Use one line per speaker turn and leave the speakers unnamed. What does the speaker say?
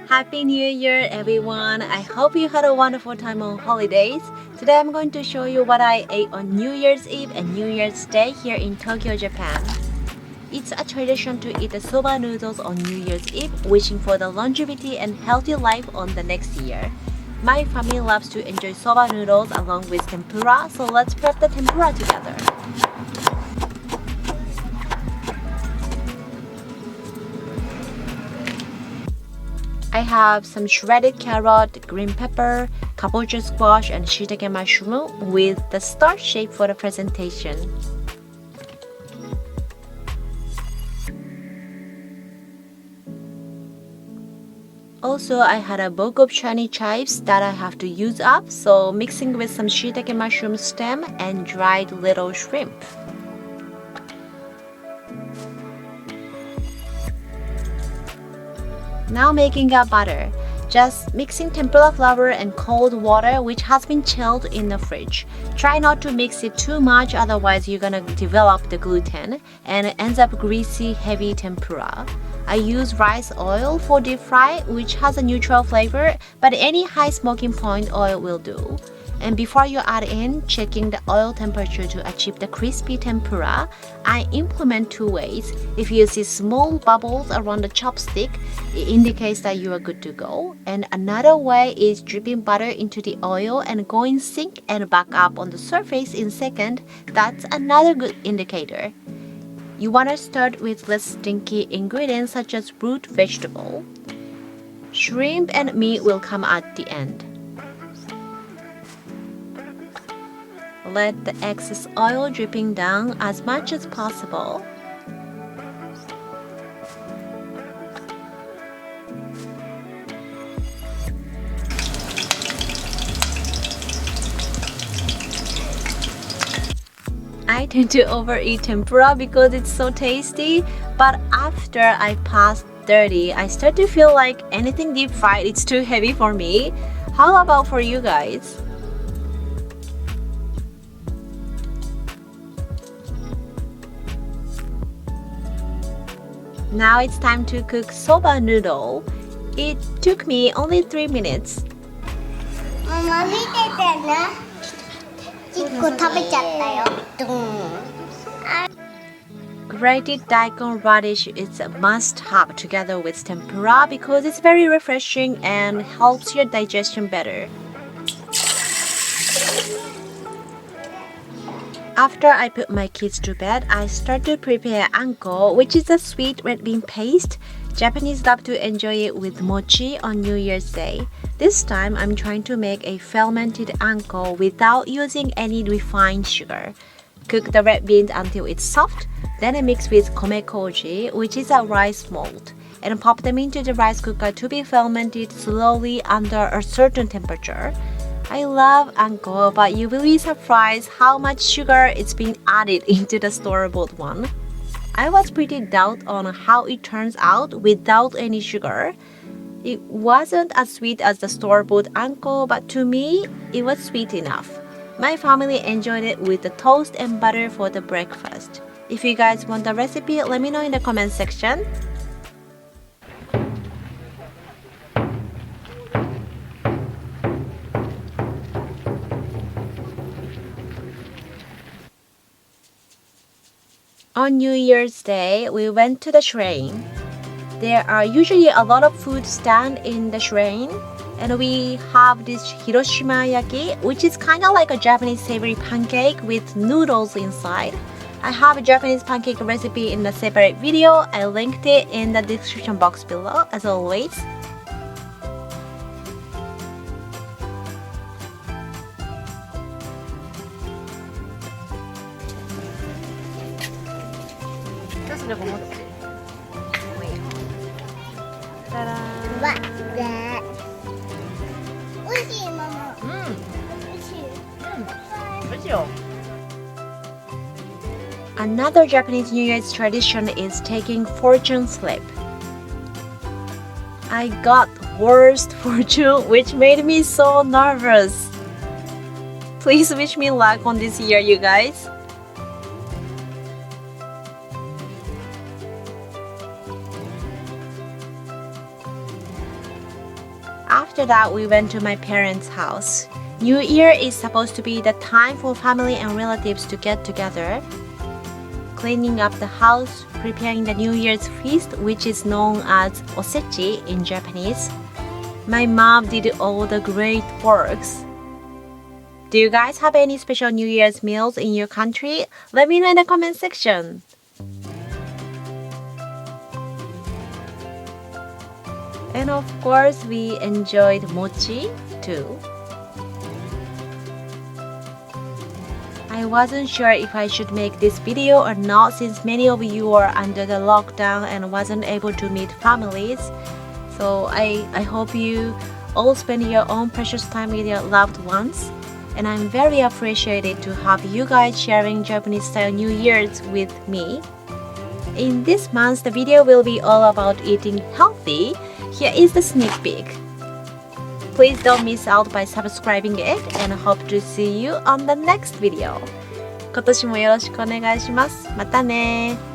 Happy New Year, everyone! I hope you had a wonderful time on holidays. Today I'm going to show you what I ate on New Year's Eve and New Year's Day here in Tokyo, Japan. It's a tradition to eat the soba noodles on New Year's Eve, wishing for the longevity and healthy life on the next year. My family loves to enjoy soba noodles along with tempura, so let's prep the tempura together. I have some shredded carrot, green pepper, kabocha squash, and shiitake mushroom with the star shape for the presentation. Also, I had a bulk of shiny chives that I have to use up, so mixing with some shiitake mushroom stem and dried little shrimp. Now making a batter. Just mixing tempura flour and cold water which has been chilled in the fridge. Try not to mix it too much, otherwise you're gonna develop the gluten and it ends up greasy, heavy tempura. I use rice oil for deep fry, which has a neutral flavor, but any high smoking point oil will do. And before you add in, checking the oil temperature to achieve the crispy tempura, I implement two ways. If you see small bubbles around the chopstick, it indicates that you are good to go. And another way is dripping butter into the oil and going sink and back up on the surface in second. That's another good indicator. You want to start with less stinky ingredients such as root vegetable. Shrimp and meat will come at the end. Let the excess oil dripping down as much as possible. I tend to overeat tempura because it's so tasty, but after I pass 30, I start to feel like anything deep fried it's too heavy for me. How about for you guys? Now it's time to cook soba noodle. It took me only 3 minutes.
Mama, 見ててね。1個食べちゃったよ。
Grated daikon radish is a must-have together with tempura because it's very refreshing and helps your digestion better. After I put my kids to bed, I start to prepare anko, which is a sweet red bean paste. Japanese love to enjoy it with mochi on New Year's Day. This time, I'm trying to make a fermented anko without using any refined sugar. Cook the red beans until it's soft, then I mix with komekoji, which is a rice malt, and pop them into the rice cooker to be fermented slowly under a certain temperature. I love anko, but you will be surprised how much sugar is being added into the store-bought one. I was pretty doubt on how it turns out without any sugar. It wasn't as sweet as the store-bought anko, but to me, it was sweet enough. My family enjoyed it with the toast and butter for the breakfast. If you guys want the recipe, let me know in the comment section. On New Year's Day, we went to the shrine. There are usually a lot of food stand in the shrine, and we have this Hiroshima yaki, which is kind of like a Japanese savory pancake with noodles inside. I have a Japanese pancake recipe in a separate video. I linked it in the description box below, as always.
네. 美味しいママ。美味しい。
Another Japanese New Year's tradition is taking fortune slip. I got worst fortune, which made me so nervous. Please wish me luck on this year, you guys. after that, we went to my parents' house. New Year is supposed to be the time for family and relatives to get together, cleaning up the house, preparing the New Year's feast, which is known as Osechi in Japanese. My mom did all the great works. Do you guys have any special New Year's meals in your country? Let me know in the comment section. And of course, we enjoyed mochi too. I wasn't sure if I should make this video or not since many of you are under the lockdown and wasn't able to meet families. So I hope you all spend your own precious time with your loved ones. And I'm very appreciated to have you guys sharing Japanese style New Year's with me. In this month, the video will be all about eating healthy. Here is the sneak peek. Please don't miss out by subscribing it and hope to see you on the next video. 今年もよろしくお願いします。またね。